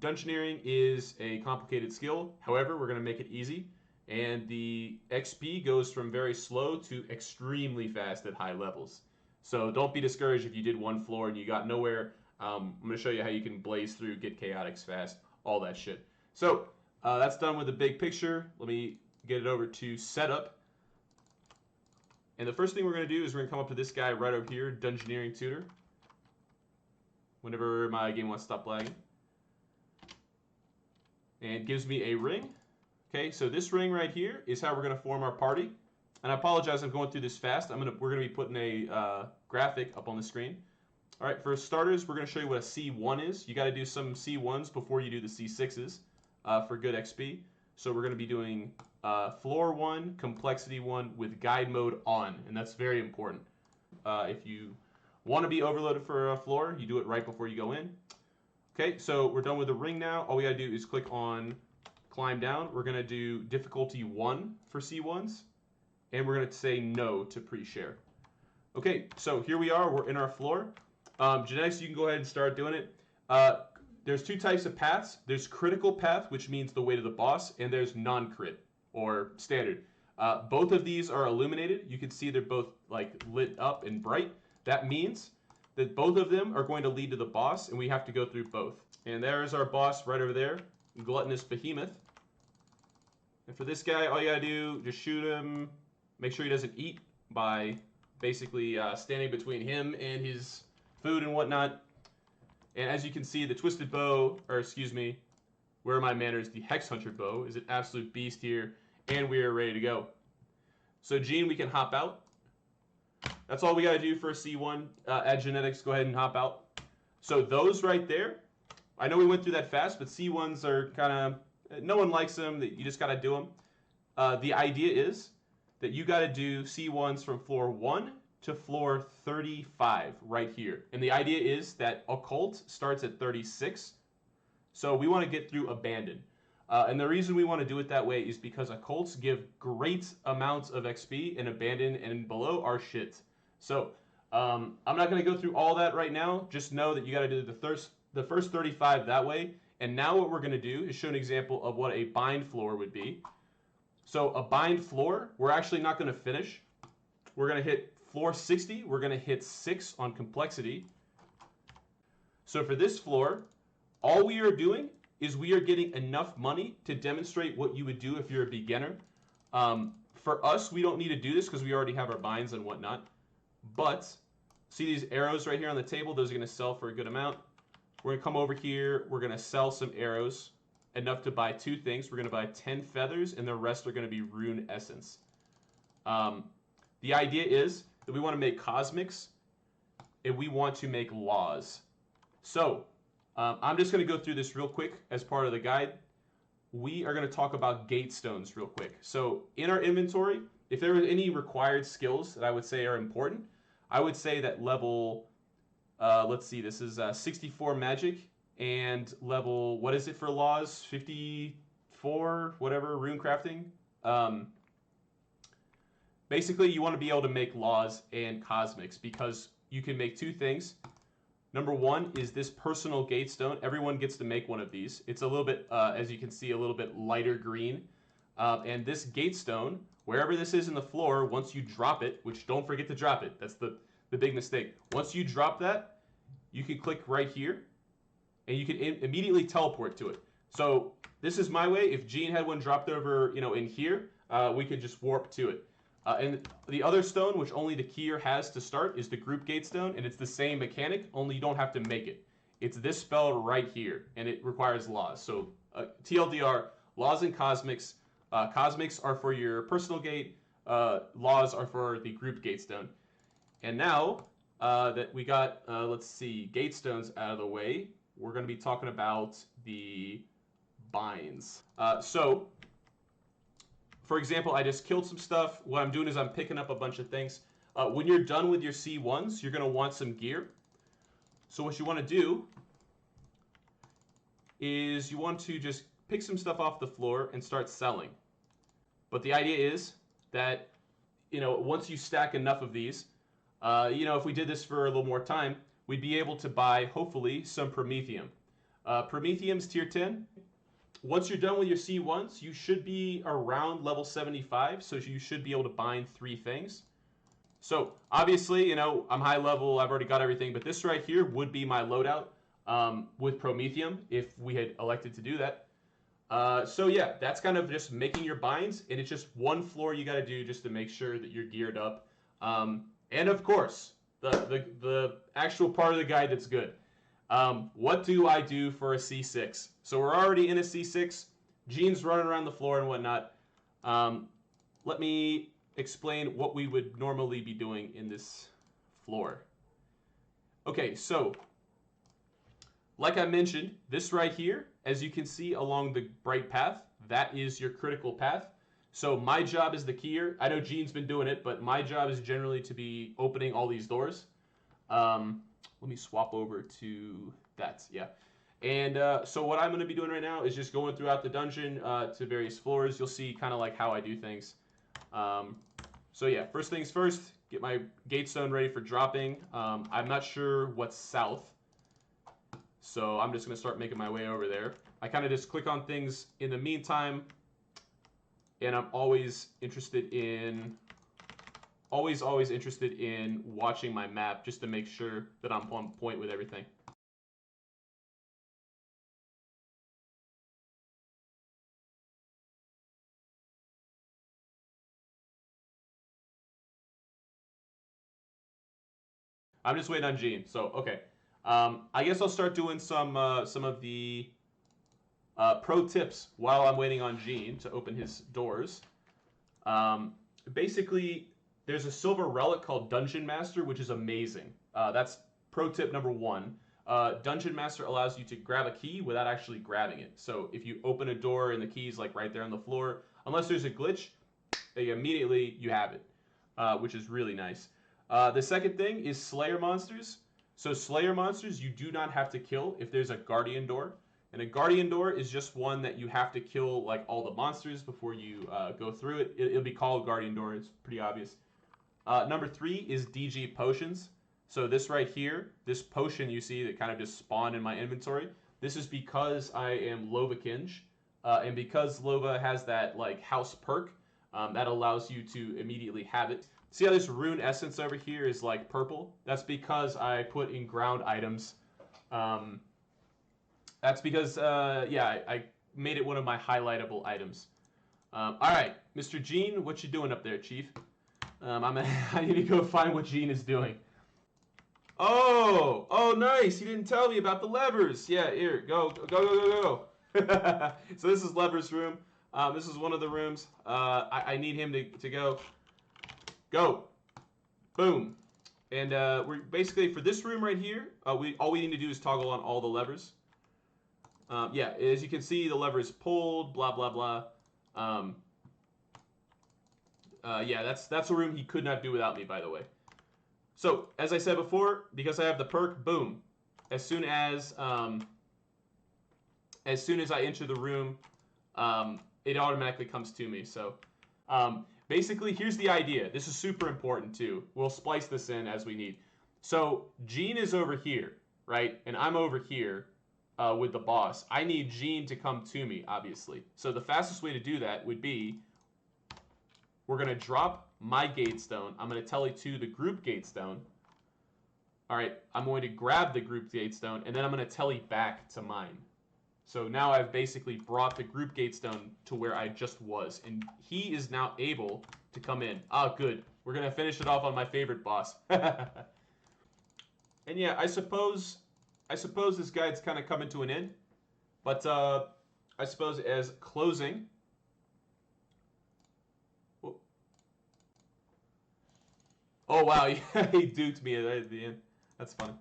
Dungeoneering is a complicated skill. However, we're going to make it easy. And the XP goes from very slow to extremely fast at high levels. So don't be discouraged if you did one floor and you got nowhere. I'm going to show you how you can blaze through, get chaotics fast, all that shit. So that's done with the big picture. Let me get it over to setup. And the first thing we're going to do is we're going to come up to this guy right over here, Dungeoneering Tutor. Whenever my game wants to stop lagging. And it gives me a ring. Okay, so this ring right here is how we're going to form our party. And I apologize, I'm going through this fast. We're going to be putting a graphic up on the screen. All right, for starters, we're going to show you what a C1 is. You got to do some C1s before you do the C6s for good XP. So we're going to be doing floor 1, complexity 1 with guide mode on, and that's very important. If you want to be overloaded for a floor, you do it right before you go in. Okay, so we're done with the ring now. All we got to do is click on climb down. We're going to do difficulty 1 for C1s, and we're going to say no to pre-share. Okay, so here we are. We're in our floor. Genetics, you can go ahead and start doing it. There's two types of paths. There's critical path, which means the way to the boss, and there's non-crit, or standard. Both of these are illuminated. You can see they're both like lit up and bright. That means that both of them are going to lead to the boss, and we have to go through both. And there's our boss right over there, Gluttonous Behemoth. And for this guy, all you gotta do, just shoot him. Make sure he doesn't eat by basically standing between him and his food and whatnot. And as you can see, the twisted bow, or excuse me, where are my manners? The Hex Hunter bow is an absolute beast here, and we are ready to go. So Gene, we can hop out. That's all we got to do for a C1. Add genetics, go ahead and hop out. So those right there, I know we went through that fast, but C1s are kind of, no one likes them, you just got to do them. The idea is that you got to do C1s from floor 1 to floor 35 right here. And the idea is that Occult starts at 36. So we want to get through Abandon. And the reason we want to do it that way is because Occults give great amounts of XP, and Abandon and below are shit. So I'm not going to go through all that right now. Just know that you got to do the first 35 that way. And now what we're going to do is show an example of what a bind floor would be. So a bind floor, we're actually not going to finish. We're going to hit floor 60, we're going to hit 6 on complexity. So for this floor, all we are doing is we are getting enough money to demonstrate what you would do if you're a beginner. For us, we don't need to do this because we already have our binds and whatnot. But see these arrows right here on the table? Those are going to sell for a good amount. We're going to come over here. We're going to sell some arrows, enough to buy 2 things. We're going to buy 10 feathers, and the rest are going to be rune essence. The idea is that we want to make cosmics, and we want to make laws. So I'm just going to go through this real quick as part of the guide. We are going to talk about gate stones real quick. So in our inventory, if there are any required skills that I would say are important, I would say that level, let's see, this is 64 magic, and level, what is it for laws? 54, whatever, rune crafting. Basically, you want to be able to make laws and cosmics because you can make 2 things. Number 1 is this personal gate stone. Everyone gets to make one of these. It's a little bit, as you can see, a little bit lighter green. And this gate stone, wherever this is in the floor, once you drop it, which don't forget to drop it. That's the big mistake. Once you drop that, you can click right here, and you can immediately teleport to it. So this is my way. If Gene had one dropped over, in here, we could just warp to it. And the other stone, which only the keyer has to start, is the group gate stone, and it's the same mechanic, only you don't have to make it. It's this spell right here, and it requires laws. So TLDR, laws and cosmics. Cosmics are for your personal gate. Laws are for the group gate stone. And now that we got, let's see, gate stones out of the way, we're going to be talking about the binds. For example, I just killed some stuff. What I'm doing is I'm picking up a bunch of things. When you're done with your C1s, you're going to want some gear. So what you want to do is you want to just pick some stuff off the floor and start selling. But the idea is that, once you stack enough of these, if we did this for a little more time, we'd be able to buy, hopefully, some Promethium. Prometheum's tier 10. Once you're done with your C1s, you should be around level 75, so you should be able to bind 3 things. So obviously, you know, I'm high level, I've already got everything, but this right here would be my loadout with Prometheum if we had elected to do that. So yeah, that's kind of just making your binds, and it's just one floor you got to do just to make sure that you're geared up. And of course, the actual part of the guide that's good. What do I do for a C6? So we're already in a C6. Gene's running around the floor and whatnot. Let me explain what we would normally be doing in this floor. Okay, so like I mentioned, this right here, as you can see along the bright path, that is your critical path. So my job as the keyer, I know Gene's been doing it, but my job is generally to be opening all these doors. Let me swap over to that, yeah. And so what I'm going to be doing right now is just going throughout the dungeon to various floors. You'll see kind of like how I do things. So yeah, first things first, get my gatestone ready for dropping. I'm not sure what's south, so I'm just going to start making my way over there. I kind of just click on things in the meantime, and I'm always interested in watching my map just to make sure that I'm on point with everything. I'm just waiting on Gene. So okay, I guess I'll start doing some of the pro tips while I'm waiting on Gene to open his doors. Basically, there's a silver relic called Dungeon Master, which is amazing. That's pro tip number 1. Dungeon Master allows you to grab a key without actually grabbing it. So if you open a door and the key's like right there on the floor, unless there's a glitch, immediately you have it, which is really nice. The second thing is Slayer monsters. So Slayer monsters you do not have to kill if there's a Guardian door. And a Guardian door is just one that you have to kill like all the monsters before you go through it. It'll be called Guardian door. It's pretty obvious. Number 3 is DG potions. So this right here, this potion you see that kind of just spawned in my inventory, this is because I am Lovakinj. And because Lova has that like house perk, that allows you to immediately have it. See how this rune essence over here is like purple? That's because I put in ground items. That's because, yeah, I made it one of my highlightable items. All right, Mr. Gene, what you doing up there, Chief? I need to go find what Gene is doing. Oh, nice. He didn't tell me about the levers. Yeah, here, go. So this is Lever's room. This is one of the rooms. I need him to go. Go. Boom. And we're basically, for this room right here, all we need to do is toggle on all the levers. Yeah, as you can see, the lever is pulled, blah, blah, blah. Yeah, that's a room he could not do without me, by the way. So, as I said before, because I have the perk, boom. As soon as I enter the room, it automatically comes to me. So, basically, here's the idea. This is super important, too. We'll splice this in as we need. So, Gene is over here, right? And I'm over here with the boss. I need Gene to come to me, obviously. So, the fastest way to do that would be, we're going to drop my gatestone. I'm going to tele to the group gatestone. All right, I'm going to grab the group gatestone, and then I'm going to tele back to mine. So now I've basically brought the group gatestone to where I just was, and he is now able to come in. Ah, good. We're going to finish it off on my favorite boss. And yeah, I suppose this guide's kind of coming to an end, but I suppose as closing. Oh wow, he duped me at the end. That's funny.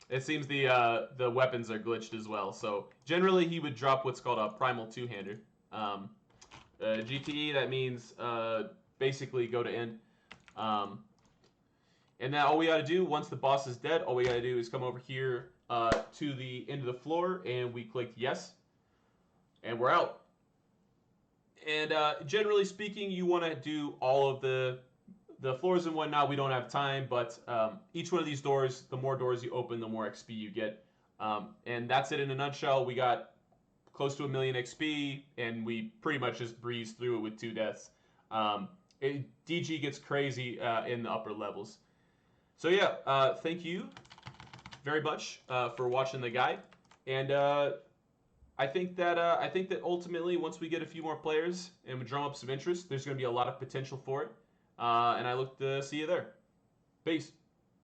It seems the weapons are glitched as well. So generally he would drop what's called a primal two-hander. GTE, that means basically go to end. And now all we gotta do, once the boss is dead, all we gotta do is come over here to the end of the floor, and we click yes, and we're out. And generally speaking, you want to do all of the floors and whatnot. We don't have time, but each one of these doors, the more doors you open, the more XP you get. And that's it in a nutshell. We got close to 1 million XP, and we pretty much just breezed through it with 2 deaths. DG gets crazy in the upper levels. So yeah, thank you very much for watching the guide, and I think that ultimately, once we get a few more players and we drum up some interest, there's going to be a lot of potential for it, and I look to see you there. Peace.